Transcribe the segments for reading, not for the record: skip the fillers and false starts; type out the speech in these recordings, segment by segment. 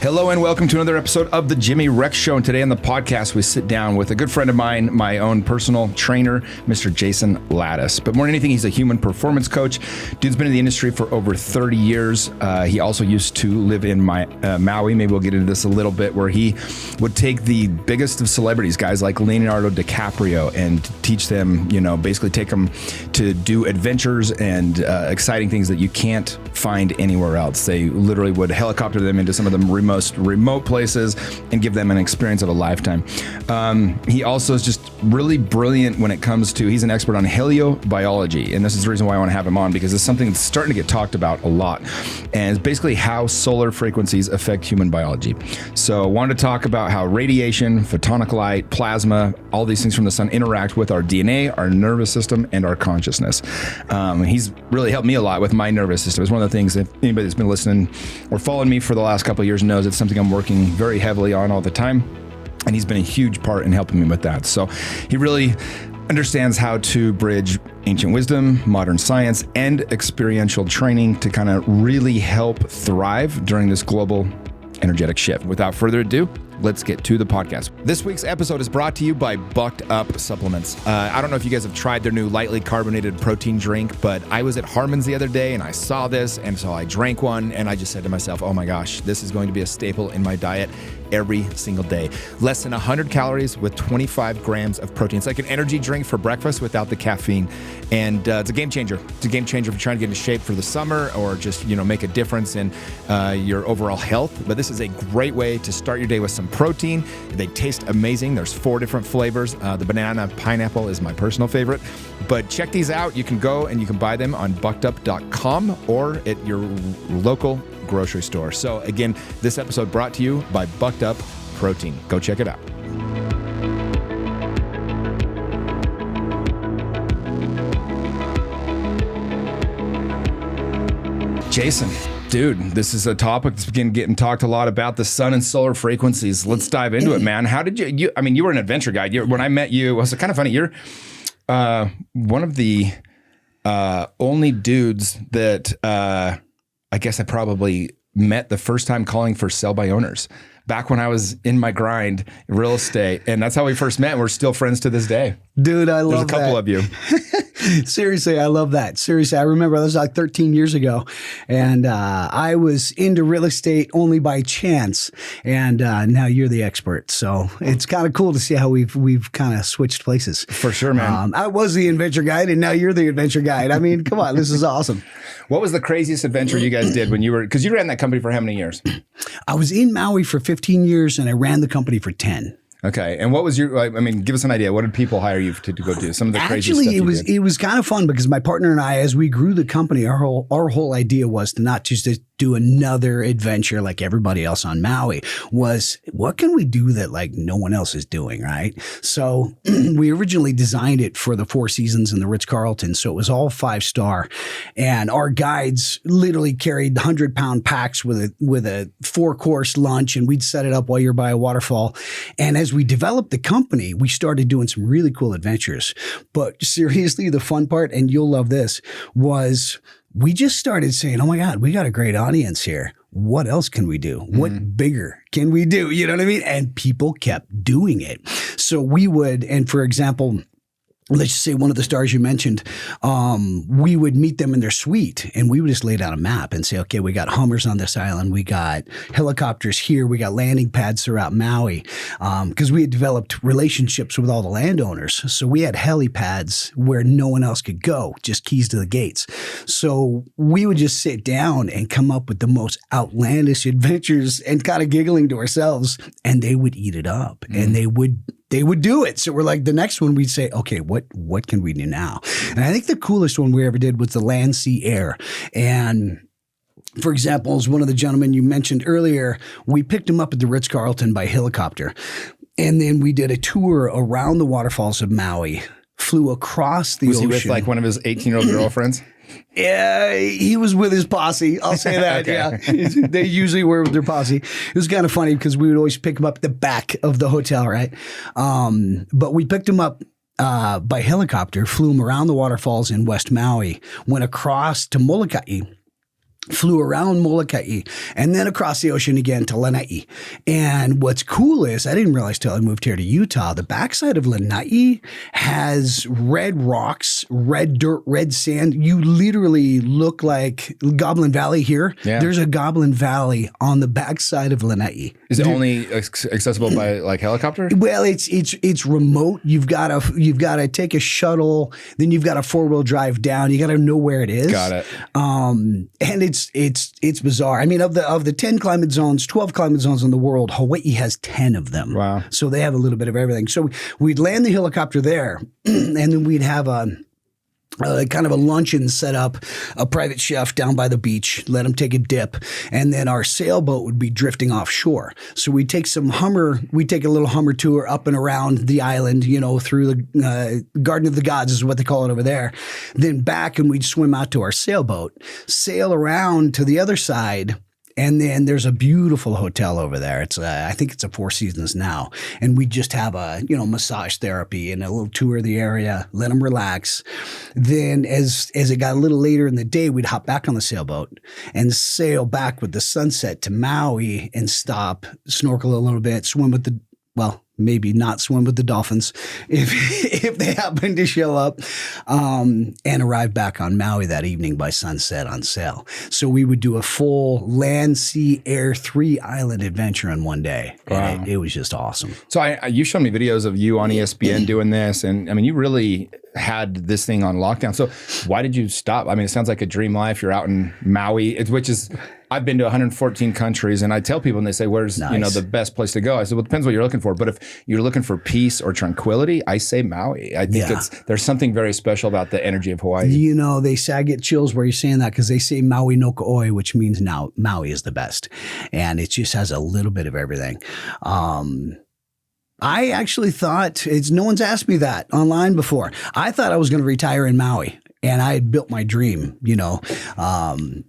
Hello and welcome to another episode of the Jimmy Rex Show. And today on the podcast, we sit down with a good friend of mine, my own personal trainer, Mr. Jason Latas. But more than anything, he's a human performance coach. Dude's been in the industry for over 30 years. He also used to live in Maui. Maybe we'll get into this a little bit, where he would take the biggest of celebrities, guys like Leonardo DiCaprio, and teach them, basically take them to do adventures and exciting things that you can't find anywhere else. They literally would helicopter them into some of the most remote places and give them an experience of a lifetime. He also is just really brilliant when it comes to, he's an expert on heliobiology. And this is the reason why I want to have him on, because it's something that's starting to get talked about a lot. And it's basically how solar frequencies affect human biology. So I wanted to talk about how radiation, photonic light, plasma, all these things from the sun interact with our DNA, our nervous system, and our consciousness. He's really helped me a lot with my nervous system. It's one of the things that anybody that's been listening or following me for the last couple of years knows it's something I'm working very heavily on all the time. And he's been a huge part in helping me with that. So he really understands how to bridge ancient wisdom, modern science, and experiential training to kind of really help thrive during this global energetic shift. Without further ado, let's get to the podcast. This week's episode is brought to you by Bucked Up Supplements. I don't know if you guys have tried their new lightly carbonated protein drink, but I was at Harmon's the other day and I saw this, and so I drank one and I just said to myself, oh my gosh, this is going to be a staple in my diet every single day. Less than 100 calories with 25 grams of protein. It's like an energy drink for breakfast without the caffeine. And it's a game changer. It's a game changer if you're trying to get into shape for the summer or just, make a difference in your overall health. But this is a great way to start your day with some protein. They taste amazing. There's 4 different flavors. The banana pineapple is my personal favorite. But check these out. You can go and you can buy them on buckedup.com or at your local grocery store. So again, this episode brought to you by Bucked Up Protein. Go check it out. Jason, dude, this is a topic that's been getting talked a lot about, the sun and solar frequencies. Let's dive into it, man. How did you were an adventure guide. When I met you, it was kind of funny. You're one of the only dudes that I guess I probably met the first time calling for sell by owners back when I was in my grind in real estate. And that's how we first met. And we're still friends to this day. Dude, I love that. There's a couple of you. Seriously, I love that. Seriously, I remember that was like 13 years ago. And I was into real estate only by chance. And now you're the expert. So it's kind of cool to see how we've kind of switched places. For sure, man. I was the adventure guide and now you're the adventure guide. I mean, come on, this is awesome. What was the craziest adventure you guys did when you were, because you ran that company for how many years? I was in Maui for 15 years and I ran the company for 10. Okay. And what was give us an idea. What did people hire you to go do? Some of the crazy stuff you did. It was kind of fun because my partner and I, as we grew the company, our whole idea was to not just to do another adventure like everybody else on Maui. Was what can we do that like no one else is doing, right? So we originally designed it for the Four Seasons and the Ritz-Carlton. So it was all 5-star. And our guides literally carried 100-pound packs with a 4-course lunch, and we'd set it up while you're by a waterfall. And as we developed the company, we started doing some really cool adventures. But seriously, the fun part, and you'll love this, was we just started saying, oh my God, we got a great audience here. What else can we do? What bigger can we do? You know what I mean? And people kept doing it. So we would, and for example, let's just say one of the stars you mentioned, we would meet them in their suite and we would just lay down a map and say, okay, we got Hummers on this island. We got helicopters here. We got landing pads throughout Maui. Because we had developed relationships with all the landowners. So we had helipads where no one else could go, just keys to the gates. So we would just sit down and come up with the most outlandish adventures and kind of giggling to ourselves, and they would eat it up and they would do it. So we're like, the next one we'd say, okay, what can we do now? And I think the coolest one we ever did was the land, sea, air. And for example, as one of the gentlemen you mentioned earlier, we picked him up at the Ritz-Carlton by helicopter. And then we did a tour around the waterfalls of Maui, flew across the ocean. Was he with like one of his 18-year-old girlfriends? Yeah, he was with his posse. I'll say that. Okay. Yeah, they usually were with their posse. It was kind of funny because we would always pick him up at the back of the hotel, right? But we picked him up by helicopter, flew him around the waterfalls in West Maui, went across to Molokai, flew around Molokai and then across the ocean again to Lanai. And what's cool is, I didn't realize till I moved here to Utah, the backside of Lanai has red rocks, red dirt, red sand. You literally look like Goblin Valley here. Yeah. There's a Goblin Valley on the backside of Lanai. Is it only accessible by like helicopter? Well, it's remote. You've got to take a shuttle, then you've got a 4-wheel drive down. You got to know where it is. Got it. And it's bizarre. I mean, of the 10 climate zones, 12 climate zones in the world, Hawaii has 10 of them. Wow. So they have a little bit of everything. So we'd land the helicopter there, and then we'd have a kind of a luncheon set up, a private chef down by the beach, let them take a dip, and then our sailboat would be drifting offshore. So we'd take a little Hummer tour up and around the island, through the Garden of the Gods is what they call it over there, then back, and we'd swim out to our sailboat, sail around to the other side. And then there's a beautiful hotel over there. It's I think it's a Four Seasons now. And we just have a, massage therapy and a little tour of the area, let them relax. Then as it got a little later in the day, we'd hop back on the sailboat and sail back with the sunset to Maui and stop, snorkel a little bit, swim with maybe not swim with the dolphins if they happen to show up, and arrive back on Maui that evening by sunset on sail. So we would do a full land, sea, air, 3-island adventure in one day. Wow. And it was just awesome. So you showed me videos of you on ESPN doing this, and I mean, you really had this thing on lockdown. So why did you stop? I mean, it sounds like a dream life. You're out in Maui, which is, I've been to 114 countries, and I tell people, and they say, where's the best place to go? I said, well, it depends what you're looking for. But if you're looking for peace or tranquility, I say Maui. I think there's something very special about the energy of Hawaii. I get chills where you're saying that, because they say Maui no Ka'oi, which means now Maui is the best. And it just has a little bit of everything. I actually thought, no one's asked me that online before. I thought I was going to retire in Maui. And I had built my dream,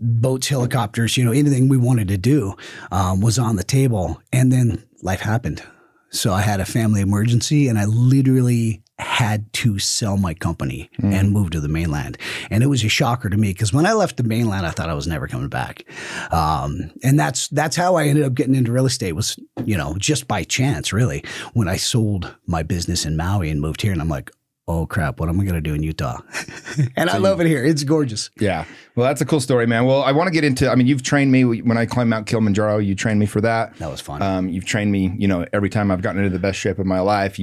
boats, helicopters, anything we wanted to do was on the table. And then life happened. So I had a family emergency, and I literally had to sell my company and move to the mainland. And it was a shocker to me, because when I left the mainland, I thought I was never coming back. And that's how I ended up getting into real estate, was, just by chance, really, when I sold my business in Maui and moved here. And I'm like, oh crap, what am I going to do in Utah? And I love it here. It's gorgeous. Yeah. Well, that's a cool story, man. Well, I want to get into, you've trained me when I climbed Mount Kilimanjaro, you trained me for that. That was fun. You've trained me, every time I've gotten into the best shape of my life.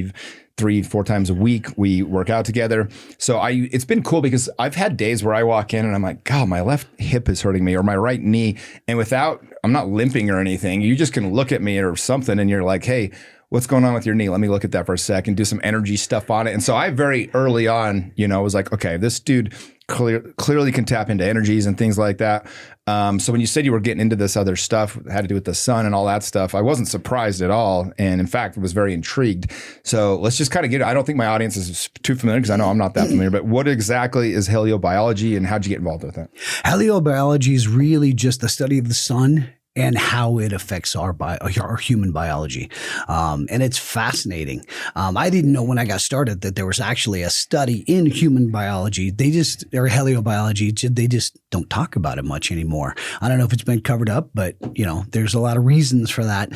3-4 times a week, we work out together. So it's been cool, because I've had days where I walk in and I'm like, God, my left hip is hurting me, or my right knee. And I'm not limping or anything. You just can look at me or something, and you're like, hey, what's going on with your knee? Let me look at that for a second, do some energy stuff on it. And so I very early on, was like, okay, this dude clearly can tap into energies and things like that. So when you said you were getting into this other stuff, it had to do with the sun and all that stuff, I wasn't surprised at all. And in fact, was very intrigued. So let's just kind of I don't think my audience is too familiar, because I know I'm not that familiar, but what exactly is heliobiology, and how'd you get involved with it? Heliobiology is really just the study of the sun and how it affects our human biology. And it's fascinating. I didn't know when I got started that there was actually a study in human biology. Or heliobiology, they just don't talk about it much anymore. I don't know if it's been covered up, but there's a lot of reasons for that.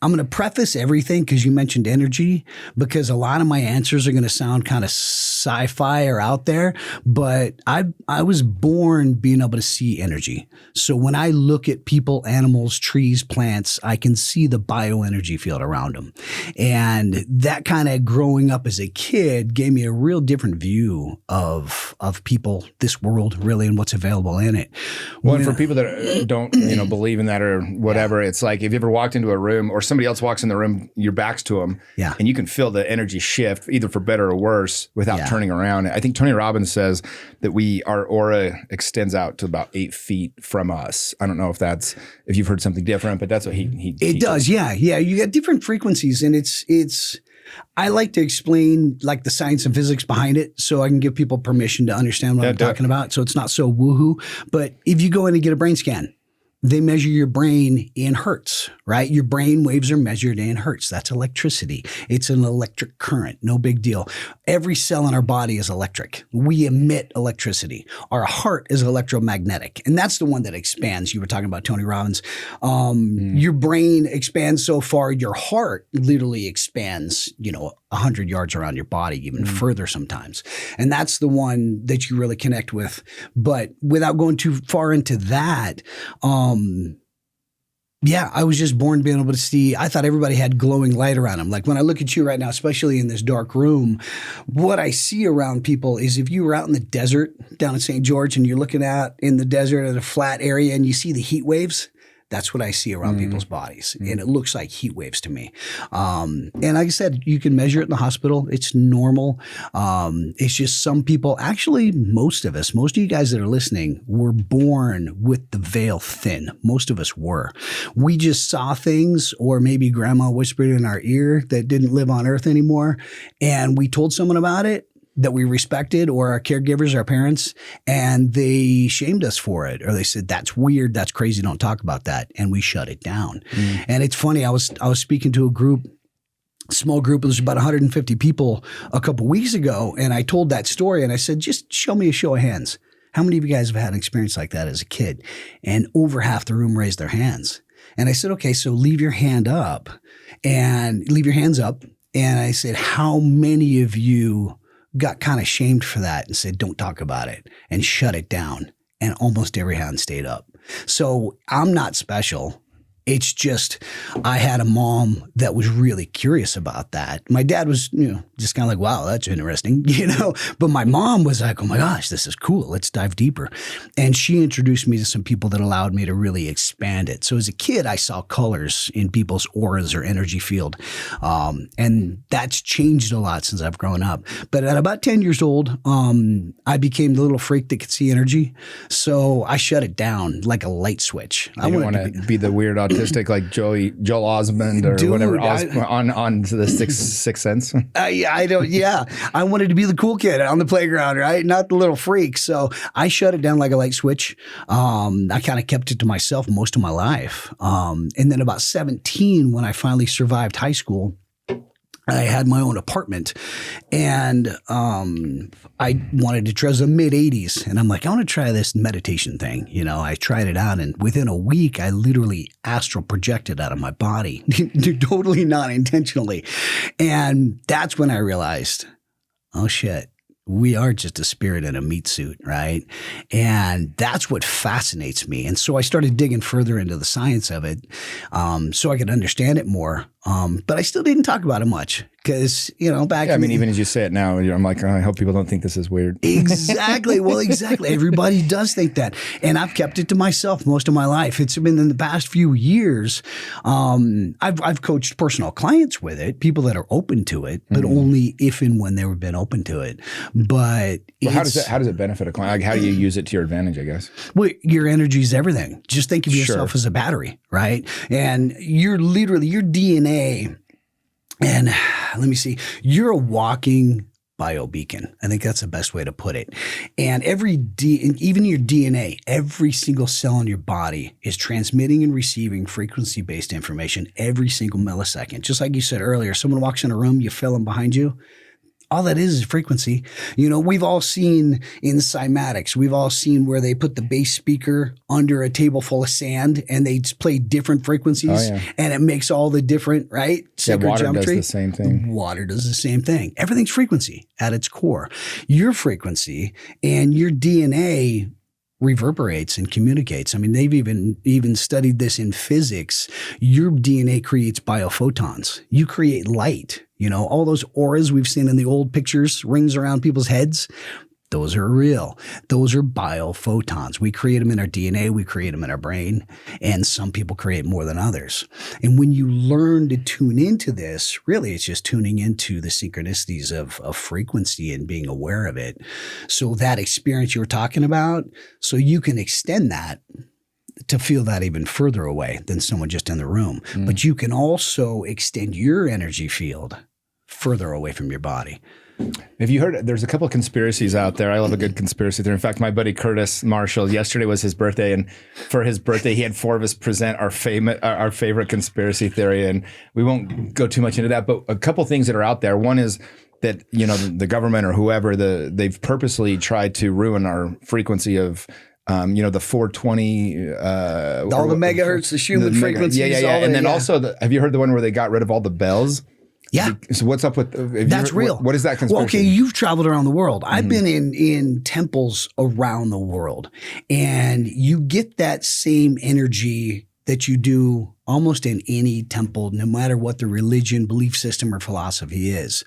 I'm going to preface everything, because you mentioned energy, because a lot of my answers are going to sound kind of sci-fi or out there, but I was born being able to see energy. So when I look at people, animals, trees, plants, I can see the bioenergy field around them. And that kind of growing up as a kid gave me a real different view of people, this world really, and what's available in it. Well, and for people that don't, believe in that or whatever, it's like, if you ever walked into a room, or somebody else walks in the room, your back's to them, and you can feel the energy shift, either for better or worse, without turning around. I think Tony Robbins says that our aura extends out to about 8 feet from us. I don't know if you've heard something different, but that's what he does. Yeah. You got different frequencies, and it's I like to explain like the science and physics behind it, so I can give people permission to understand what I'm talking about. So it's not so woohoo. But if you go in and get a brain scan, they measure your brain in hertz, right? Your brain waves are measured in hertz. That's electricity. It's an electric current. No big deal. Every cell in our body is electric. We emit electricity. Our heart is electromagnetic. And that's the one that expands. You were talking about Tony Robbins. Your brain expands so far, your heart literally expands, 100 yards around your body, even further sometimes. And that's the one that you really connect with. But without going too far into that, I was just born being able to see. I thought everybody had glowing light around them. Like when I look at you right now, especially in this dark room, what I see around people is if you were out in the desert down in St. George and you're looking out in the desert at a flat area and you see the heat waves, that's what I see around people's bodies. And it looks like heat waves to me. And like I said, you can measure it in the hospital. It's normal. It's just some people, actually most of you guys that are listening were born with the veil thin. Most of us were. We just saw things, or maybe grandma whispered in our ear that didn't live on earth anymore. And we told someone about it that we respected, or our caregivers, our parents, and they shamed us for it, or they said, that's weird, that's crazy, don't talk about that. And we shut it down. And it's funny, I was speaking to a small group, it was about 150 people a couple weeks ago, and I told that story, and I said, just show me a show of hands. How many of you guys have had an experience like that as a kid? And over half the room raised their hands. And I said, okay, so leave your hands up. And I said, how many of you got kind of shamed for that and said, don't talk about it, and shut it down? And almost every hand stayed up. So I'm not special. It's just I had a mom that was really curious about that. My dad was, just kind of like, wow, that's interesting, But my mom was like, oh my gosh, this is cool. Let's dive deeper. And she introduced me to some people that allowed me to really expand it. So as a kid, I saw colors in people's auras or energy field. And that's changed a lot since I've grown up. But at about 10 years old, I became the little freak that could see energy. So I shut it down like a light switch. I didn't want to be the weird autistic like Joel Osmond or whatever on to the Sixth Sense. I wanted to be the cool kid on the playground, right? Not the little freak. So I shut it down like a light switch. I kind of kept it to myself most of my life. And then about 17, when I finally survived high school, I had my own apartment, and I wanted to try. It was the mid-'80s, and I'm like, I want to try this meditation thing. I tried it out, and within a week, I literally astral projected out of my body, totally not intentionally. And that's when I realized, oh shit, we are just a spirit in a meat suit, right? And that's what fascinates me. And so I started digging further into the science of it, so I could understand it more. But I still didn't talk about it much because, back. Yeah, even as you say it now, I'm like, I hope people don't think this is weird. Exactly. Well, exactly. Everybody does think that. And I've kept it to myself most of my life. It's been in the past few years. I've coached personal clients with it, people that are open to it, but only if and when they've been open to it. But how does it benefit a client? Like, how do you use it to your advantage, I guess? Well, your energy is everything. Just think of yourself as a battery, right? And you're literally, your DNA, and let me see, you're a walking biobeacon. I think that's the best way to put it. And even your DNA, every single cell in your body is transmitting and receiving frequency-based information every single millisecond. Just like you said earlier, someone walks in a room, you feel them behind you. All that is frequency. We've all seen in cymatics, we've all seen where they put the bass speaker under a table full of sand and they play different frequencies and it makes all the different, right? Sacred water geometry. Does the same thing. Water does the same thing. Everything's frequency at its core. Your frequency and your DNA reverberates and communicates. I mean, they've even studied this in physics. Your DNA creates biophotons. You create light. All those auras we've seen in the old pictures, rings around people's heads, those are real. Those are biophotons. We create them in our DNA. We create them in our brain. And some people create more than others. And when you learn to tune into this, really it's just tuning into the synchronicities of frequency and being aware of it. So that experience you were talking about, so you can extend that to feel that even further away than someone just in the room. But you can also extend your energy field further away from your body. Have you heard? There's a couple of conspiracies out there. I love a good conspiracy theory. In fact, my buddy Curtis Marshall, yesterday was his birthday, and for his birthday, he had 4 of us present our favorite conspiracy theory. And we won't go too much into that, but a couple things that are out there. One is that the government or whoever they've purposely tried to ruin our frequency of. The 420, all the megahertz, the Schumann frequencies. Yeah. And then also, have you heard the one where they got rid of all the bells? Yeah. So what's up with that's real? What is that conspiracy? Well, okay, you've traveled around the world. I've been in temples around the world, and you get that same energy that you do almost in any temple, no matter what the religion, belief system, or philosophy is.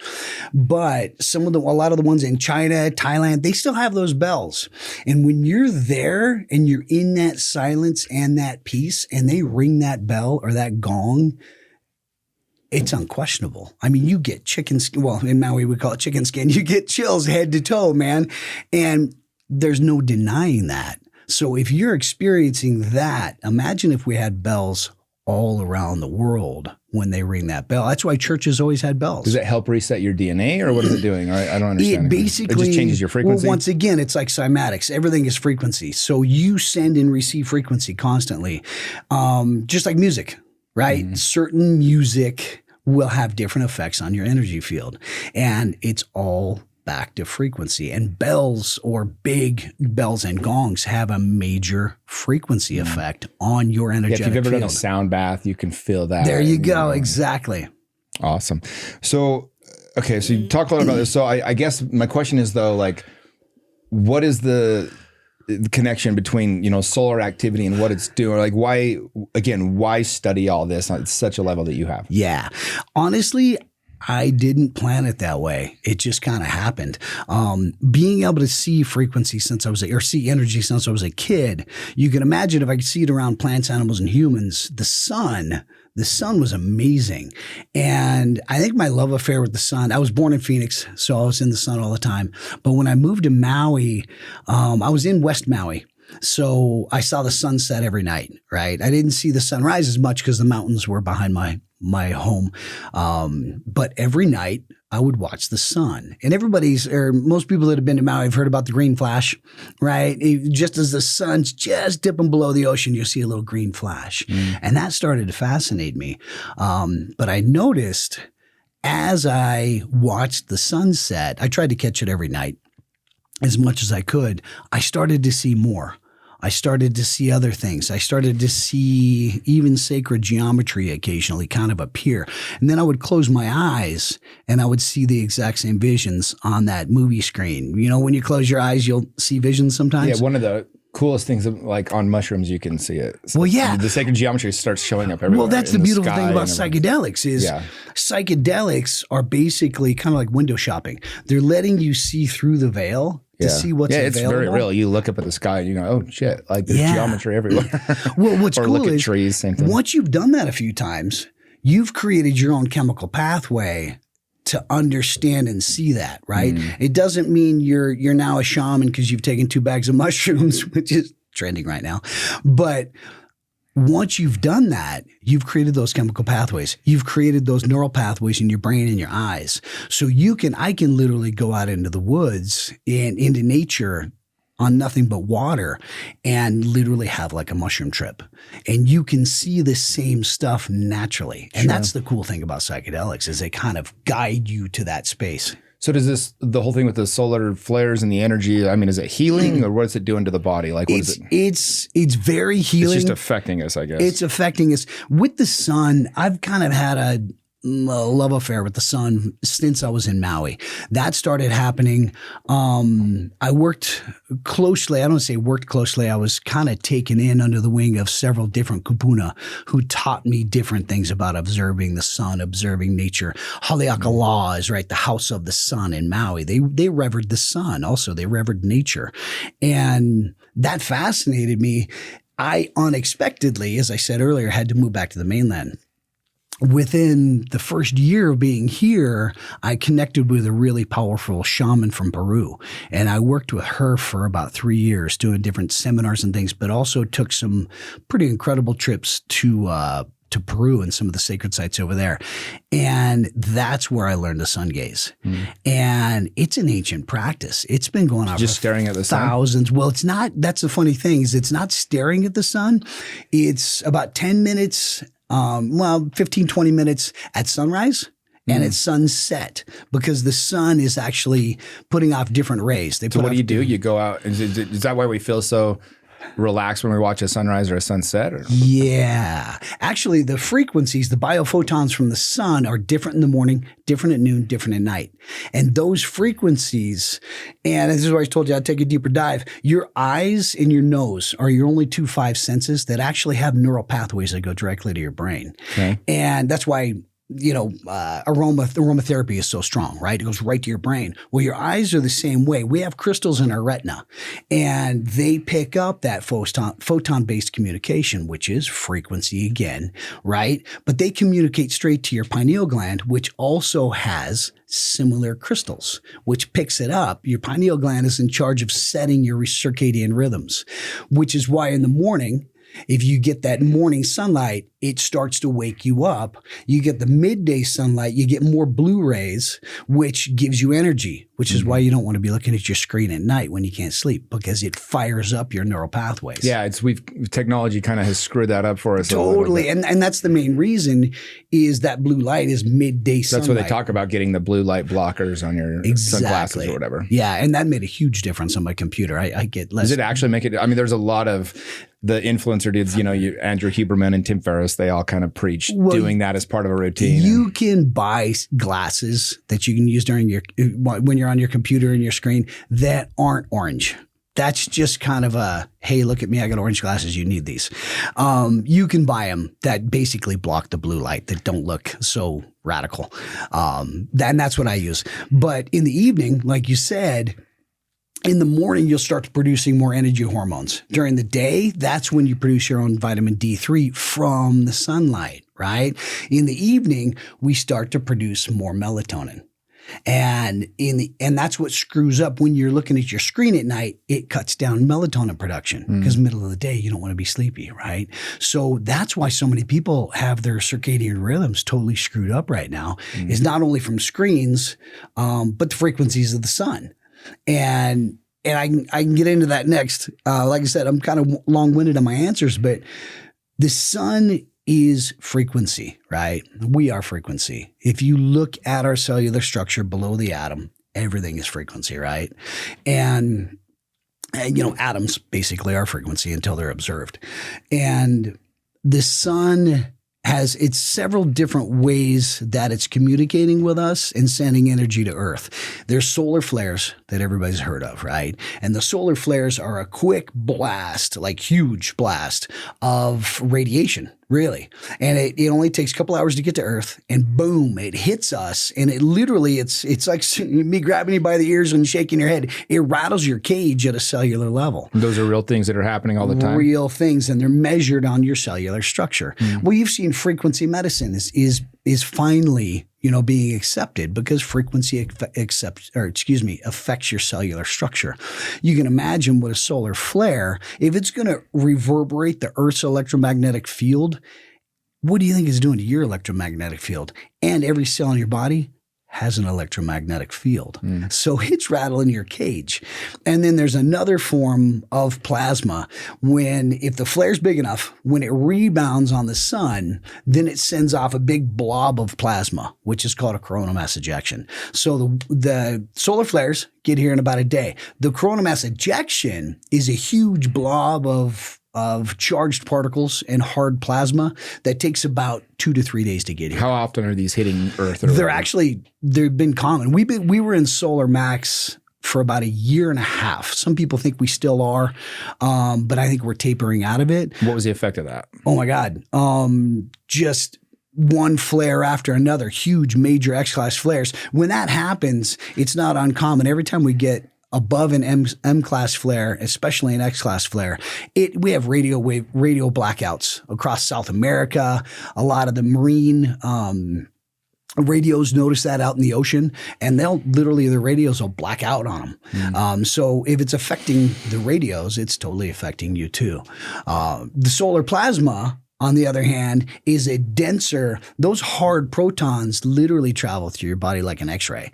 But a lot of the ones in China, Thailand, they still have those bells. And when you're there and you're in that silence and that peace, and they ring that bell or that gong, it's unquestionable. I mean, you get chicken skin. Well, in Maui, we call it chicken skin. You get chills head to toe, man. And there's no denying that. So if you're experiencing that, imagine if we had bells all around the world when they ring that bell. That's why churches always had bells. Does it help reset your DNA, or what is it doing? I don't understand. It basically just changes your frequency. Well, once again, it's like cymatics. Everything is frequency. So you send and receive frequency constantly, just like music, right? Mm-hmm. Certain music will have different effects on your energy field, and it's all back to frequency. And bells, or big bells and gongs, have a major frequency effect on your energetic field. If you've ever done a sound bath, you can feel that. There you go. Exactly. Awesome. So, okay, so you talk a lot about this. So I guess my question is, though, like, what is the connection between, solar activity and what it's doing? Like, why study all this at such a level that you have? Yeah. Honestly, I didn't plan it that way. It just kind of happened. Being able to see frequency see energy since I was a kid, you can imagine if I could see it around plants, animals, and humans. The sun was amazing. And I think my love affair with the sun, I was born in Phoenix, so I was in the sun all the time. But when I moved to Maui, I was in West Maui. So I saw the sunset every night, right? I didn't see the sunrise as much because the mountains were behind my home. But every night I would watch the sun. And most people that have been to Maui have heard about the green flash, right? Just as the sun's just dipping below the ocean, you'll see a little green flash. And that started to fascinate me. But I noticed as I watched the sunset, I tried to catch it every night as much as I could. I started to see more. I started to see other things. I started to see even sacred geometry occasionally kind of appear. And then I would close my eyes and I would see the exact same visions on that movie screen. When you close your eyes, you'll see visions sometimes. Yeah, one of the coolest things, like on mushrooms, you can see it. Well, yeah. The sacred geometry starts showing up everywhere. Well, that's the beautiful thing about psychedelics is psychedelics are basically kind of like window shopping. They're letting you see through the veil to see what's available. Yeah, it's very real. You look up at the sky and you go, oh, shit, like there's geometry everywhere. Well, what's or cool look is at trees, same thing. Once you've done that a few times, you've created your own chemical pathway to understand and see that, right? It doesn't mean you're now a shaman because you've taken 2 bags of mushrooms, which is trending right now. But once you've done that, you've created those chemical pathways. You've created those neural pathways in your brain and your eyes. So I can literally go out into the woods and into nature on nothing but water and literally have like a mushroom trip. And you can see the same stuff naturally. And that's the cool thing about psychedelics is they kind of guide you to that space. So does the whole thing with the solar flares and the energy, I mean, is it healing or what is it doing to the body? Like, what is it? It's very healing. It's just affecting us, I guess. It's affecting us. With the sun, I've kind of had a love affair with the sun since I was in Maui. That started happening. I worked closely. I don't say worked closely. I was kind of taken in under the wing of several different kupuna who taught me different things about observing the sun, observing nature. Haleakala is right, the house of the sun in Maui. They revered the sun. Also, they revered nature. And that fascinated me. I unexpectedly, as I said earlier, had to move back to the mainland. Within the first year of being here, I connected with a really powerful shaman from Peru. And I worked with her for about 3 years doing different seminars and things, but also took some pretty incredible trips to to Peru and some of the sacred sites over there. And that's where I learned the sun gaze. And it's an ancient practice. It's been going on just for staring at the sun? thousands. Well, it's not. That's the funny thing is it's not staring at the sun. It's about 10 minutes, 15, 20 minutes at sunrise. And at sunset, because the sun is actually putting off different rays. So what do you do? You go out. Is that why we feel so relaxed when we watch a sunrise or a sunset? Or? Yeah. Actually, the frequencies, the biophotons from the sun are different in the morning, different at noon, different at night. And those frequencies, and this is where I told you I'd take a deeper dive, your eyes and your nose are your only two five senses that actually have neural pathways that go directly to your brain. Okay. And that's why aromatherapy is so strong, right? It goes right to your brain. Well, your eyes are the same way. We have crystals in our retina, and they pick up that photon-based communication, which is frequency again, right? But they communicate straight to your pineal gland, which also has similar crystals, which picks it up. Your pineal gland is in charge of setting your circadian rhythms, which is why in the morning, if you get that morning sunlight, it starts to wake you up. You get the midday sunlight, you get more blue rays, which gives you energy, which is why you don't want to be looking at your screen at night when you can't sleep, because it fires up your neural pathways. Yeah, technology kind of has screwed that up for us. Totally. And that's the main reason is that blue light is midday sunlight. That's what they talk about, getting the blue light blockers on your sunglasses or whatever. Yeah, and that made a huge difference on my computer. I get less. Does it actually make it? I mean, there's a lot of the influencer dudes, Andrew Huberman and Tim Ferriss, they all kind of preach doing that as part of a routine. You can buy glasses that you can use when you're on your computer and your screen that aren't orange. That's just kind of a, hey, look at me, I got orange glasses, you need these. You can buy them that basically block the blue light, that don't look so radical. And that's what I use. But in the evening, like you said, in the morning, you'll start producing more energy hormones. During the day, that's when you produce your own vitamin D3 from the sunlight, right? In the evening, we start to produce more melatonin. And that's what screws up when you're looking at your screen at night. It cuts down melatonin production because middle of the day, you don't want to be sleepy, right? So that's why so many people have their circadian rhythms totally screwed up right now, is not only from screens, but the frequencies of the sun. And I can get into that next. Like I said, I'm kind of long-winded on my answers, but the sun is frequency, right? We are frequency. If you look at our cellular structure below the atom, everything is frequency, right? And atoms basically are frequency until they're observed. And the sun has its several different ways that it's communicating with us and sending energy to Earth. There's solar flares that everybody's heard of, right? And the solar flares are a quick blast, like huge blast of radiation, really. And it only takes a couple hours to get to Earth, and boom, it hits us. And it literally, it's like me grabbing you by the ears and shaking your head. It rattles your cage at a cellular level. And those are real things that are happening all the time? Real things, and they're measured on your cellular structure. Well, you've seen frequency medicine is finally being accepted because frequency affects your cellular structure. You can imagine what a solar flare, if it's going to reverberate the Earth's electromagnetic field, what do you think it's doing to your electromagnetic field? And every cell in your body has an electromagnetic field. So it's rattling your cage. And then there's another form of plasma if the flare's big enough, when it rebounds on the sun, then it sends off a big blob of plasma, which is called a coronal mass ejection. So the solar flares get here in about a day. The coronal mass ejection is a huge blob of charged particles and hard plasma that takes about 2 to 3 days to get here. How often are these hitting Earth? They've been common. We were in solar max for about a year and a half. Some people think we still are, but I think we're tapering out of it. What was the effect of that? Oh my God. Just one flare after another, huge major X-class flares. When that happens, it's not uncommon. Every time we get above an M-class flare, especially an X-class flare, we have radio blackouts across South America. A lot of the marine radios notice that out in the ocean, and the radios will black out on them. So if it's affecting the radios, it's totally affecting you too. The solar plasma on the other hand, is a denser, those hard protons literally travel through your body like an x-ray,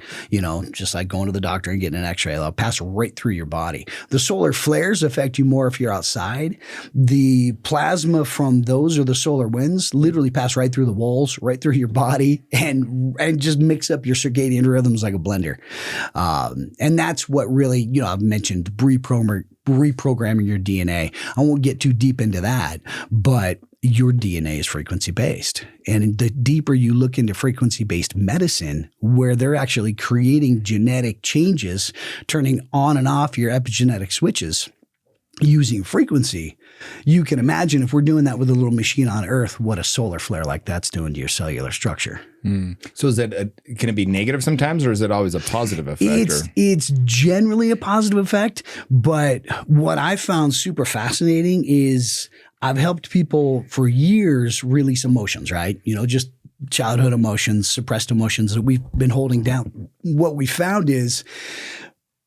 just like going to the doctor and getting an x-ray. They'll pass right through your body. The solar flares affect you more if you're outside. The plasma from those or the solar winds literally pass right through the walls, right through your body, and just mix up your circadian rhythms like a blender. And that's what really, I've mentioned reprogramming your DNA. I won't get too deep into that, but your DNA is frequency-based. And the deeper you look into frequency-based medicine, where they're actually creating genetic changes, turning on and off your epigenetic switches using frequency, you can imagine if we're doing that with a little machine on Earth, what a solar flare like that's doing to your cellular structure. So is that can it be negative sometimes, or is it always a positive effect? It's generally a positive effect, but what I found super fascinating is I've helped people for years release emotions, right? Just childhood emotions, suppressed emotions that we've been holding down. What we found is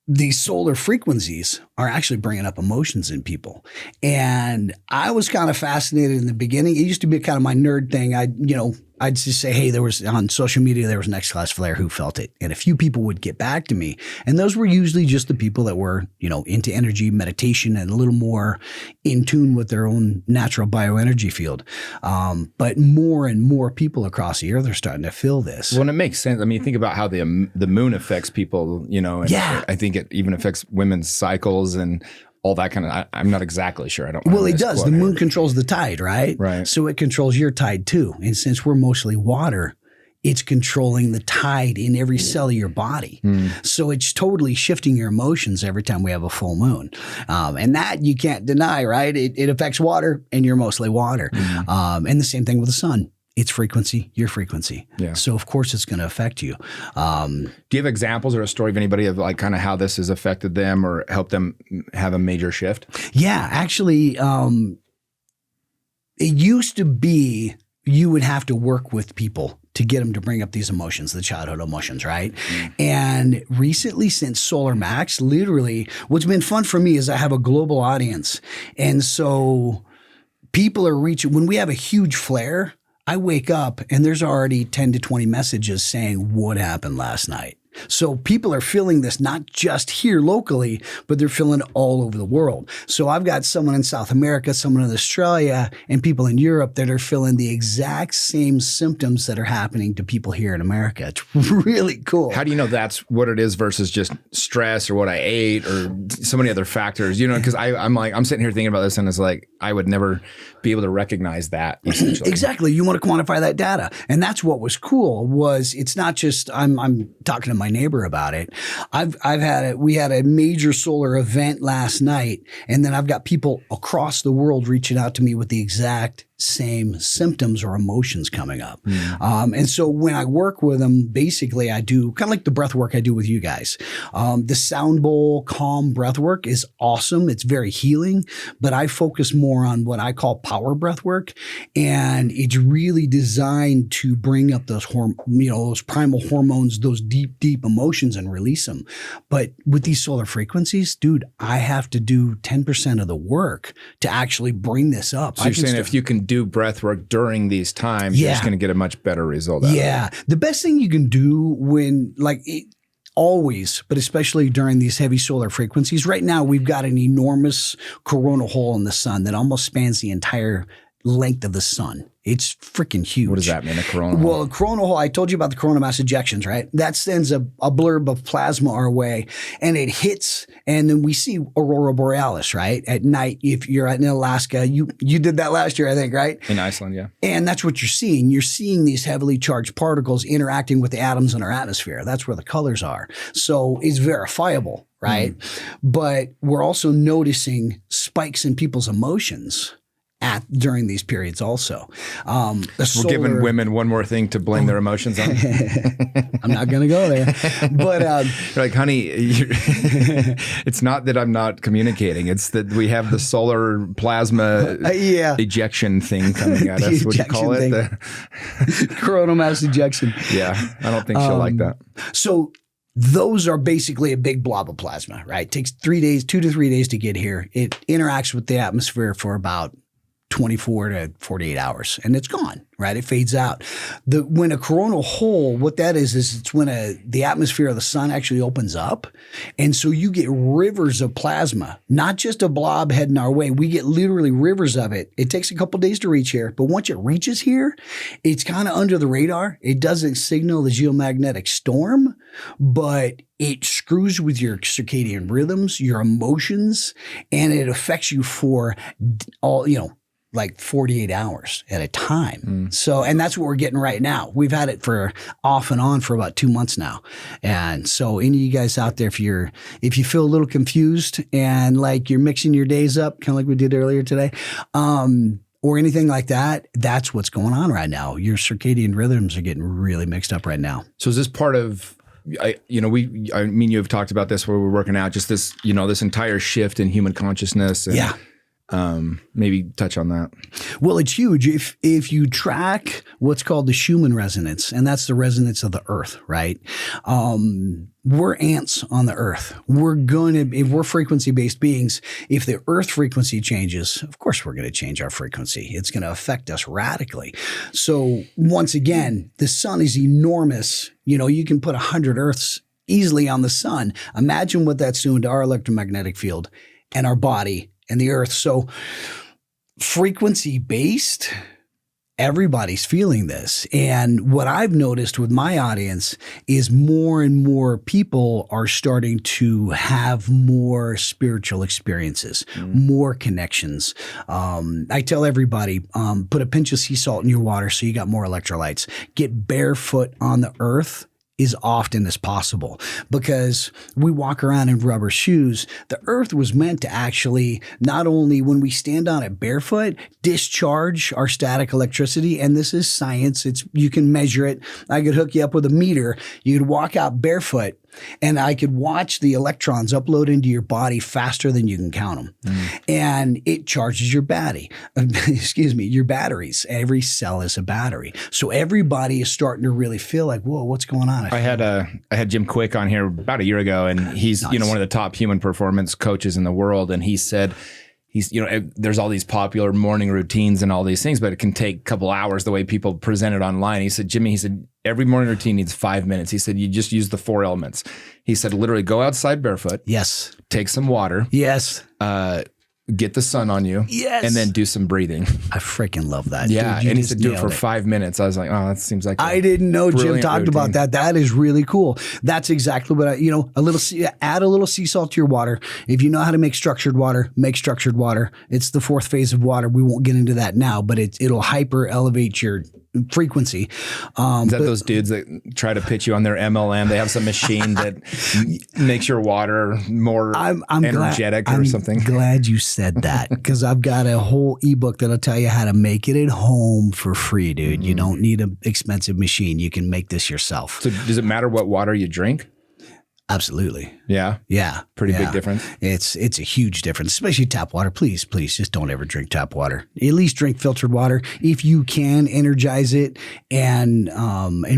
these solar frequencies are actually bringing up emotions in people. And I was kind of fascinated in the beginning. It used to be kind of my nerd thing. I'd just say, hey, there was on social media, there was an X-class flare who felt it. And a few people would get back to me. And those were usually just the people that were, into energy, meditation, and a little more in tune with their own natural bioenergy field. But more and more people across the earth are starting to feel this. Well, and it makes sense. I mean, think about how the moon affects people, and I think it even affects women's cycles and all that kind of, I'm not exactly sure. I don't. Well, it does. The moon controls the tide, right? Right. So it controls your tide too. And since we're mostly water, it's controlling the tide in every cell of your body. So it's totally shifting your emotions every time we have a full moon. And that you can't deny, right? It affects water, and you're mostly water. And the same thing with the sun. It's frequency, your frequency. Yeah. So of course it's going to affect you. Do you have examples or a story of anybody of like kind of how this has affected them or helped them have a major shift? Yeah, actually, it used to be you would have to work with people to get them to bring up these emotions, the childhood emotions, right? And recently, since Solar Max, literally, what's been fun for me is I have a global audience. And so people are reaching, when we have a huge flare, I wake up and there's already 10 to 20 messages saying what happened last night. So people are feeling this not just here locally, but they're feeling it all over the world. So I've got someone in South America, someone in Australia, and people in Europe that are feeling the exact same symptoms that are happening to people here in America. It's really cool. How do you know that's what it is versus just stress or what I ate or so many other factors? Because I'm sitting here thinking about this and it's like I would never be able to recognize that. Exactly. You want to quantify that data. And that's what was cool was it's not just I'm talking to my neighbor about it. We had a major solar event last night, and then I've got people across the world reaching out to me with the exact same symptoms or emotions coming up. And so when I work with them, basically I do kind of like the breath work I do with you guys. The sound bowl calm breath work is awesome. It's very healing, but I focus more on what I call power breath work. And it's really designed to bring up those those primal hormones, those deep emotions and release them. But with these solar frequencies, dude, I have to do 10% of the work to actually bring this up. So you're saying if you can do breath work during these times, you're just going to get a much better result out of it. The best thing you can do when always, but especially during these heavy solar frequencies, right now we've got an enormous coronal hole in the sun that almost spans the entire length of the sun. It's freaking huge. What does that mean, a coronal hole? Well, a coronal hole, I told you about the coronal mass ejections, right? That sends a blurb of plasma our way, and it hits, and then we see aurora borealis, right? At night, if you're in Alaska, you did that last year, I think, right? In Iceland, yeah. And that's what you're seeing. You're seeing these heavily charged particles interacting with the atoms in our atmosphere. That's where the colors are. So it's verifiable, right? But we're also noticing spikes in people's emotions during these periods also. We're giving women one more thing to blame their emotions on. I'm not going to go there. But you're like, honey, it's not that I'm not communicating. It's that we have the solar plasma ejection thing coming at us. What do you call it? The coronal mass ejection. Yeah, I don't think she'll like that. So those are basically a big blob of plasma, right? It takes 2 to 3 days to get here. It interacts with the atmosphere for about 24 to 48 hours and it's gone, right? It fades out. When a coronal hole, what that is it's when the atmosphere of the sun actually opens up. And so you get rivers of plasma, not just a blob heading our way. We get literally rivers of it. It takes a couple days to reach here, but once it reaches here, it's kind of under the radar. It doesn't signal the geomagnetic storm, but it screws with your circadian rhythms, your emotions, and it affects you for all, like 48 hours at a time. So, and that's what we're getting right now. We've had it for off and on for about 2 months now. And so any of you guys out there, if you feel a little confused and like you're mixing your days up, kind of like we did earlier today, or anything like that, that's what's going on right now. Your circadian rhythms are getting really mixed up right now. So is this part of, you've talked about this where we're working out, just this, this entire shift in human consciousness. And, yeah. Maybe touch on that. Well, it's huge. If you track what's called the Schumann resonance, and that's the resonance of the earth, right? We're ants on the earth. If we're frequency-based beings, if the earth frequency changes, of course we're going to change our frequency. It's going to affect us radically. So once again, the sun is enormous. You can put 100 earths easily on the sun. Imagine what that's doing to our electromagnetic field and our body and the earth. So frequency based, everybody's feeling this. And what I've noticed with my audience is more and more people are starting to have more spiritual experiences, more connections. I tell everybody, put a pinch of sea salt in your water so you got more electrolytes. Get barefoot on the earth as often as possible, because we walk around in rubber shoes. The earth was meant to actually, not only when we stand on it barefoot, discharge our static electricity. And this is science. You can measure it. I could hook you up with a meter. You could walk out barefoot and I could watch the electrons upload into your body faster than you can count them. And it charges your your batteries. Every cell is a battery. So everybody is starting to really feel like, whoa, what's going on? I had Jim Quick on here about a year ago, and he's, nice. One of the top human performance coaches in the world. And he said, there's all these popular morning routines and all these things, but it can take a couple hours the way people present it online. He said, Jimmy, every morning routine needs 5 minutes. He said, you just use the 4 elements. He said, literally go outside barefoot. Yes. Take some water. Yes. Get the sun on you. Yes. And then do some breathing. I freaking love that. Yeah. Dude, and he said, do it for 5 minutes. I was like, oh, that seems like I didn't know Jim talked routine. about that. That is really cool. That's exactly what add a little sea salt to your water. If you know how to make structured water, make structured water. It's the 4th phase of water. We won't get into that now, but it'll hyper elevate your frequency. Is that those dudes that try to pitch you on their MLM? They have some machine that makes your water more energetic or something. I'm glad you said that, because I've got a whole ebook that'll tell you how to make it at home for free, dude. You don't need an expensive machine. You can make this yourself. So does it matter what water you drink? Absolutely. Yeah. Yeah. Pretty big difference. It's a huge difference, especially tap water. Please just don't ever drink tap water. At least drink filtered water if you can. Energize it, and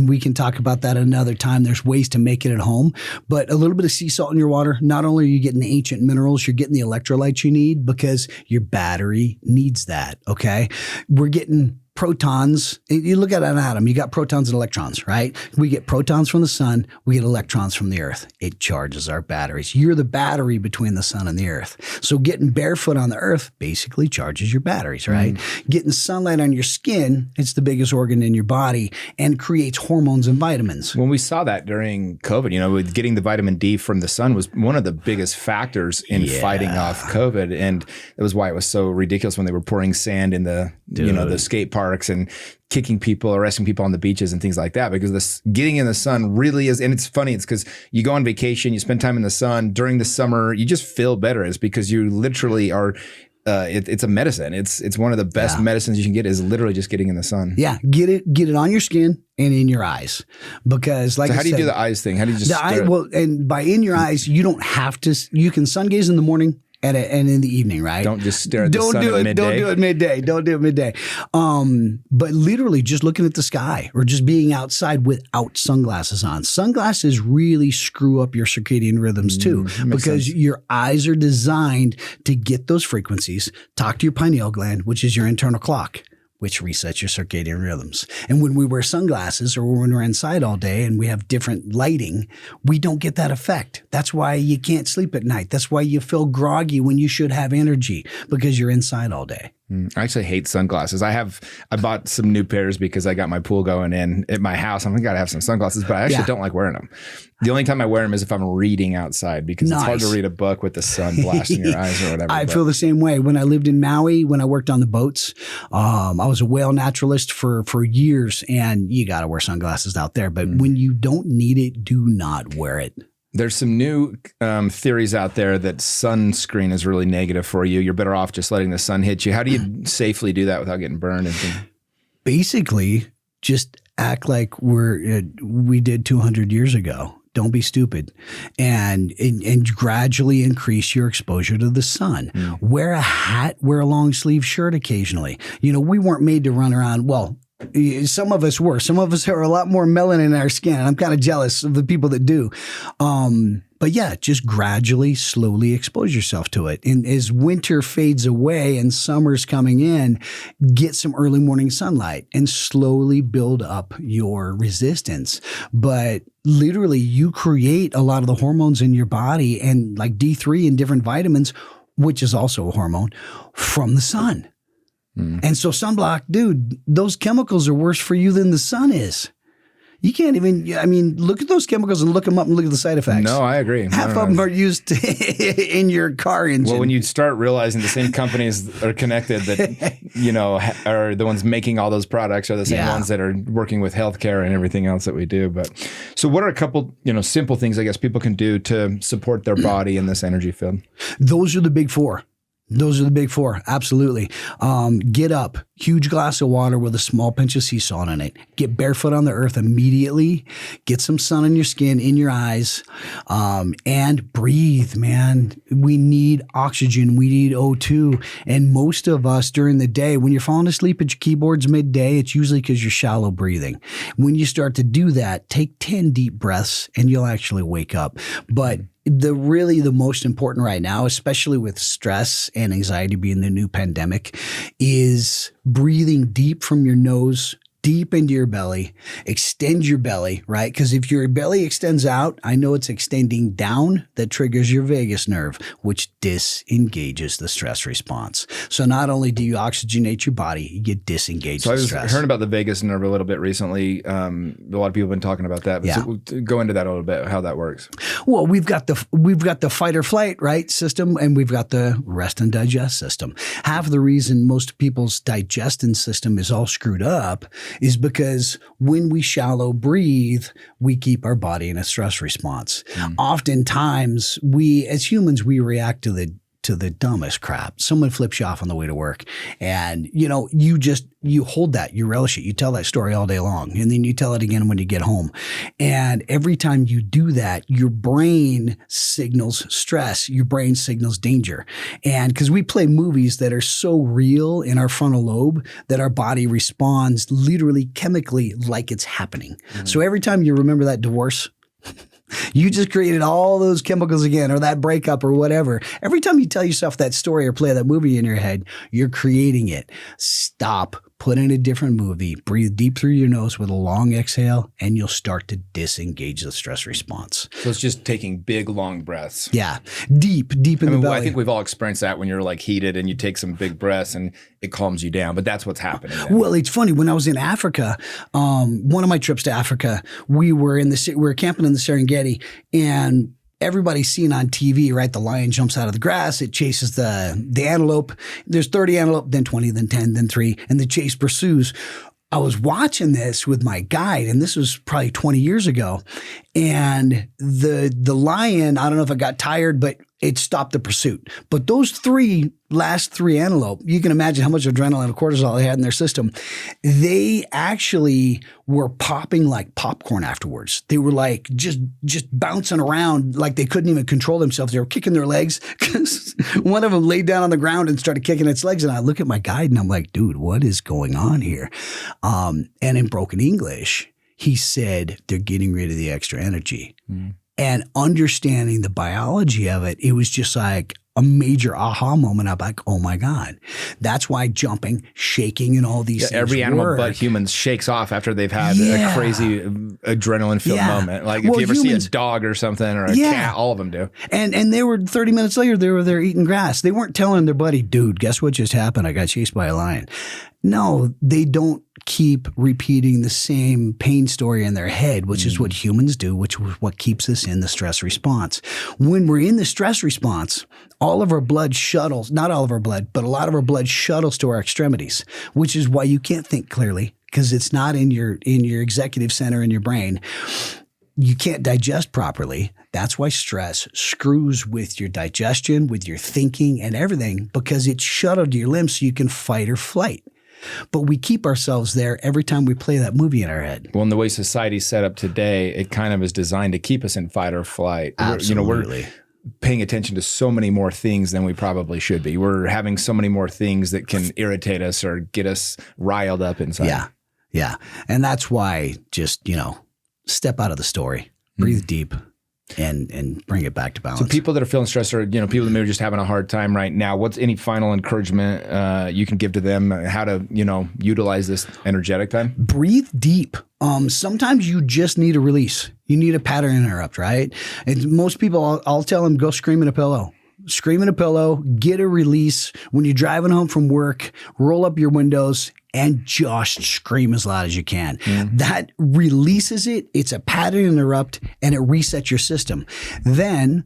we can talk about that another time. There's ways to make it at home, but a little bit of sea salt in your water. Not only are you getting the ancient minerals, you're getting the electrolytes you need, because your battery needs that. Okay, we're getting protons. You look at an atom, you got protons and electrons, right? We get protons from the sun, we get electrons from the earth. It charges our batteries. You're the battery between the sun and the earth. So getting barefoot on the earth basically charges your batteries, right? Getting sunlight on your skin, it's the biggest organ in your body, and creates hormones and vitamins. When we saw that during COVID, with getting the vitamin D from the sun was one of the biggest factors in fighting off COVID. And that was why it was so ridiculous when they were pouring sand in the skate parks and kicking people, arresting people on the beaches and things like that, because this getting in the sun really is. And it's funny. It's because you go on vacation, you spend time in the sun during the summer, you just feel better. It's because you literally are, it's a medicine. It's one of the best medicines you can get, is literally just getting in the sun. Yeah. Get it on your skin and in your eyes, because how do you do the eyes thing? How do you just and by in your eyes, you don't have to, you can sun gaze in the morning and in the evening, right? Don't just stare at the sun at midday. Don't do it midday. Don't do it midday. But literally just looking at the sky or just being outside without sunglasses on. Sunglasses really screw up your circadian rhythms too, because your eyes are designed to get those frequencies, talk to your pineal gland, which is your internal clock, which resets your circadian rhythms. And when we wear sunglasses or when we're inside all day and we have different lighting, we don't get that effect. That's why you can't sleep at night. That's why you feel groggy when you should have energy, because you're inside all day. I actually hate sunglasses. I bought some new pairs because I got my pool going in at my house. I'm like, I gotta have some sunglasses, but I actually don't like wearing them. The only time I wear them is if I'm reading outside, because it's hard to read a book with the sun blasting your eyes or whatever. I feel the same way. When I lived in Maui, when I worked on the boats, I was a whale naturalist for years, and you got to wear sunglasses out there. But when you don't need it, do not wear it. There's some new theories out there that sunscreen is really negative for you. You're better off just letting the sun hit you. How do you safely do that without getting burned? Basically, just act like we did 200 years ago. Don't be stupid, and gradually increase your exposure to the sun. Wear a hat, wear a long sleeve shirt occasionally. We weren't made to run around. Well, some of us were. Some of us are a lot more melanin in our skin, and I'm kind of jealous of the people that do. But yeah, just gradually, slowly expose yourself to it. And as winter fades away and summer's coming in, get some early morning sunlight and slowly build up your resistance. But literally, you create a lot of the hormones in your body, and like D3 and different vitamins, which is also a hormone, from the sun. And so sunblock, dude, those chemicals are worse for you than the sun is. You can't even, look at those chemicals and look them up and look at the side effects. No, I agree. Half of them are used in your car engine. Well, when you start realizing the same companies are connected that, are the ones making all those products are the same ones that are working with healthcare and everything else that we do. But so what are a couple, simple things I guess people can do to support their body in this energy field? Those are the big four. Absolutely. Get up, huge glass of water with a small pinch of sea salt in it. Get barefoot on the earth immediately. Get some sun on your skin, in your eyes, and breathe, man. We need oxygen. We need O2. And most of us during the day, when you're falling asleep at your keyboards midday, it's usually because you're shallow breathing. When you start to do that, take 10 deep breaths and you'll actually wake up. But the most important right now, especially with stress and anxiety being the new pandemic, is breathing deep from your nose, deep into your belly, extend your belly, right? Because if your belly extends out, I know it's extending down, that triggers your vagus nerve, which disengages the stress response. So not only do you oxygenate your body, you disengage the stress. So I was hearing about the vagus nerve a little bit recently. A lot of people have been talking about that. But so go into that a little bit, how that works. Well, we've got the fight or flight, right, system, and we've got the rest and digest system. Half of the reason most people's digestion system is all screwed up is because when we shallow breathe, we keep our body in a stress response. Oftentimes, as humans, we react to the dumbest crap. Someone flips you off on the way to work, and you hold that, you relish it, you tell that story all day long, and then you tell it again when you get home. And every time you do that, your brain signals stress, your brain signals danger. And because we play movies that are so real in our frontal lobe that our body responds literally chemically like it's happening. So every time you remember that divorce, you just created all those chemicals again, or that breakup or whatever. Every time you tell yourself that story or play that movie in your head, you're creating it. Stop. Put in a different movie. Breathe deep through your nose with a long exhale, and you'll start to disengage the stress response. So it's just taking big, long breaths. Yeah. Deep in the belly. I think we've all experienced that when you're like heated and you take some big breaths and it calms you down. But that's what's happening then. Well, it's funny. When I was in Africa, one of my trips to Africa, we were camping in the Serengeti, and everybody's seen on TV, right? The lion jumps out of the grass. It chases the antelope. There's 30 antelope, then 20, then 10, then 3, and the chase pursues. I was watching this with my guide, and this was probably 20 years ago. And the lion, I don't know if it got tired, but it stopped the pursuit. But those last three antelope, you can imagine how much adrenaline and cortisol they had in their system. They actually were popping like popcorn afterwards. They were like just bouncing around like they couldn't even control themselves. They were kicking their legs because one of them laid down on the ground and started kicking its legs. And I look at my guide and I'm like, dude, what is going on here? And in broken English, he said they're getting rid of the extra energy. And understanding the biology of it, it was just like a major aha moment. I'm like, oh my God. That's why jumping, shaking, and all these things every animal work. but humans shakes off after they've had a crazy adrenaline-filled moment. Like if you ever see a dog or something or a cat, all of them do. And they were 30 minutes later, they were there eating grass. They weren't telling their buddy, dude, guess what just happened? I got chased by a lion. No, they don't keep repeating the same pain story in their head, which is what humans do, which is what keeps us in the stress response. When we're in the stress response, all of our blood shuttles, not all of our blood, but a lot of our blood shuttles to our extremities, which is why you can't think clearly because it's not in your executive center in your brain. You can't digest properly. That's why stress screws with your digestion, with your thinking and everything because it's shuttled to your limbs so you can fight or flight. But we keep ourselves there every time we play that movie in our head. Well, in the way society's set up today, it kind of is designed to keep us in fight or flight. Absolutely. We're paying attention to so many more things than we probably should be. We're having so many more things that can irritate us or get us riled up inside. Yeah. And that's why just, step out of the story, breathe deep. And bring it back to balance. So people that are feeling stressed or, people that maybe are just having a hard time right now, what's any final encouragement you can give to them how to, utilize this energetic time? Breathe Deep. Sometimes you just need a release. You need a pattern interrupt, right? And most people, I'll tell them, go scream in a pillow. Scream in a pillow, get a release. When you're driving home from work, roll up your windows and just scream as loud as you can. That releases it. It's a pattern interrupt and it resets your system. Then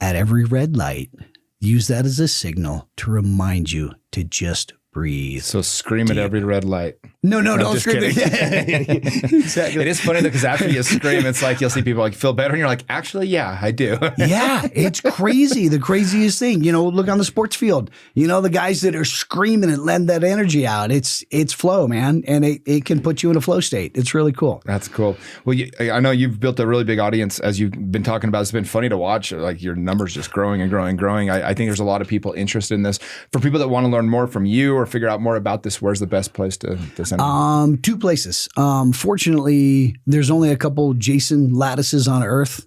at every red light, use that as a signal to remind you to just breathe. So scream at every red light. No, don't scream. Exactly. It is funny though, because after you scream, it's like you'll see people like feel better, and you're like, actually, yeah, I do. Yeah, it's crazy. The craziest thing, look on the sports field. The guys that are screaming and letting that energy out. It's flow, man, and it can put you in a flow state. It's really cool. That's cool. Well, I know you've built a really big audience, as you've been talking about. It's been funny to watch, like your numbers just growing and growing and growing. I think there's a lot of people interested in this. For people that want to learn more from you or figure out more about this, where's the best place to send them? Two places. Fortunately, there's only a couple Jason Latases on Earth,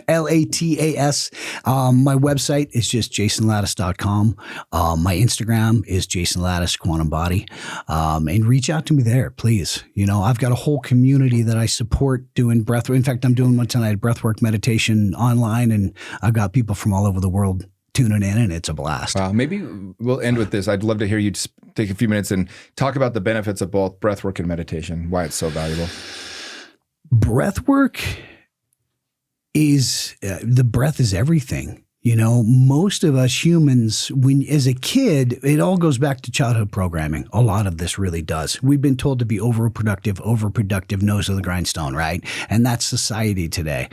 Latas. My website is just jasonlatas.com. My Instagram is jasonlatas quantum body. And reach out to me there, please. I've got a whole community that I support doing breathwork. In fact, I'm doing one tonight, breathwork meditation online, and I've got people from all over the world tuning in, and it's a blast. Maybe we'll end with this. I'd love to hear you just take a few minutes and talk about the benefits of both breathwork and meditation, why it's so valuable. Breathwork is, the breath is everything. Most of us humans, as a kid, it all goes back to childhood programming. A lot of this really does. We've been told to be overproductive, nose of the grindstone, right? And that's society today.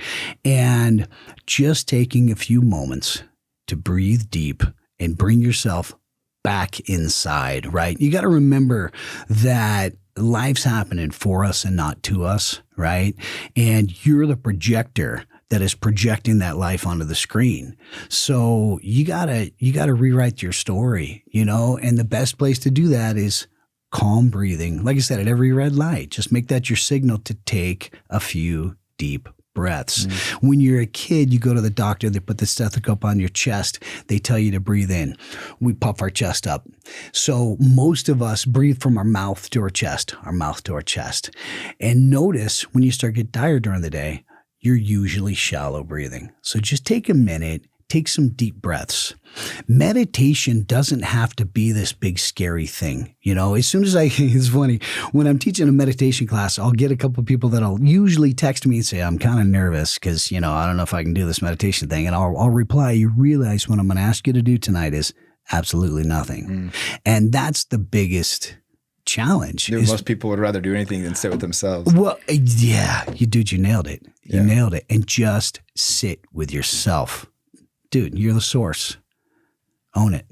And just taking a few moments to breathe deep and bring yourself back inside, right? You got to remember that life's happening for us and not to us, right? And you're the projector that is projecting that life onto the screen. So you gotta rewrite your story, and the best place to do that is calm breathing. Like I said, at every red light, just make that your signal to take a few deep breaths. When you're a kid, you go to the doctor, they put the stethoscope on your chest, they tell you to breathe in. We puff our chest up. So most of us breathe from our mouth to our chest, And notice when you start to get tired during the day, you're usually shallow breathing. So just take a minute, take some deep breaths. Meditation doesn't have to be this big scary thing. As soon as it's funny, when I'm teaching a meditation class, I'll get a couple of people that'll usually text me and say, I'm kind of nervous because, I don't know if I can do this meditation thing. And I'll reply, you realize what I'm going to ask you to do tonight is absolutely nothing. And that's the biggest challenge. Most people would rather do anything than sit with themselves. Well, yeah, you nailed it. You nailed it. And just sit with yourself. dude, you're the source. Own it.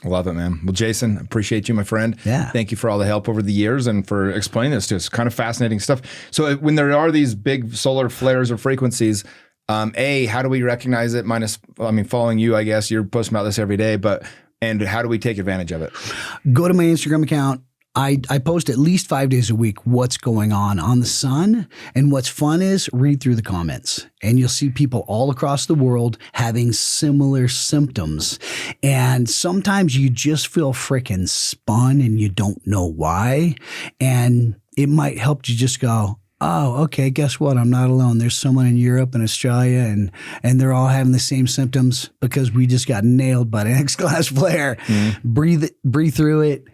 Love it, man. Well, Jason, appreciate you, my friend. Yeah. Thank you for all the help over the years and for explaining this to us. Kind of fascinating stuff. So when there are these big solar flares or frequencies, how do we recognize it? Following you, I guess you're posting about this every day, and how do we take advantage of it? Go to my Instagram account. I post at least 5 days a week what's going on the sun. And what's fun is read through the comments and you'll see people all across the world having similar symptoms. And sometimes you just feel freaking spun and you don't know why. And it might help you just go, oh, okay, guess what? I'm not alone. There's someone in Europe and Australia and they're all having the same symptoms because we just got nailed by an X-class flare. Breathe through it.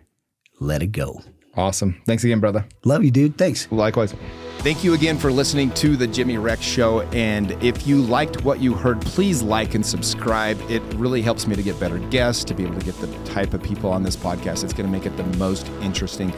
Let it go. Awesome. Thanks again, brother. Love you, dude. Thanks. Likewise. Thank you again for listening to the Jimmy Rex Show. And if you liked what you heard, please like and subscribe. It really helps me to get better guests, to be able to get the type of people on this podcast. It's going to make it the most interesting.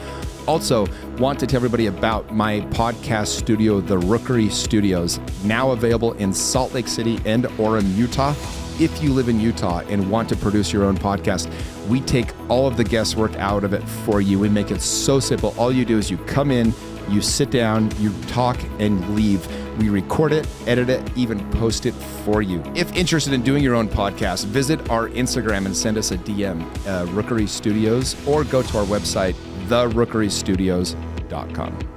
Also, want to tell everybody about my podcast studio, the Rookery Studios, now available in Salt Lake City and Orem, Utah. If you live in Utah and want to produce your own podcast, we take all of the guesswork out of it for you. We make it so simple. All you do is you come in, you sit down, you talk, and leave. We record it, edit it, even post it for you. If interested in doing your own podcast, visit our Instagram and send us a DM, Rookery Studios, or go to our website, therookerystudios.com.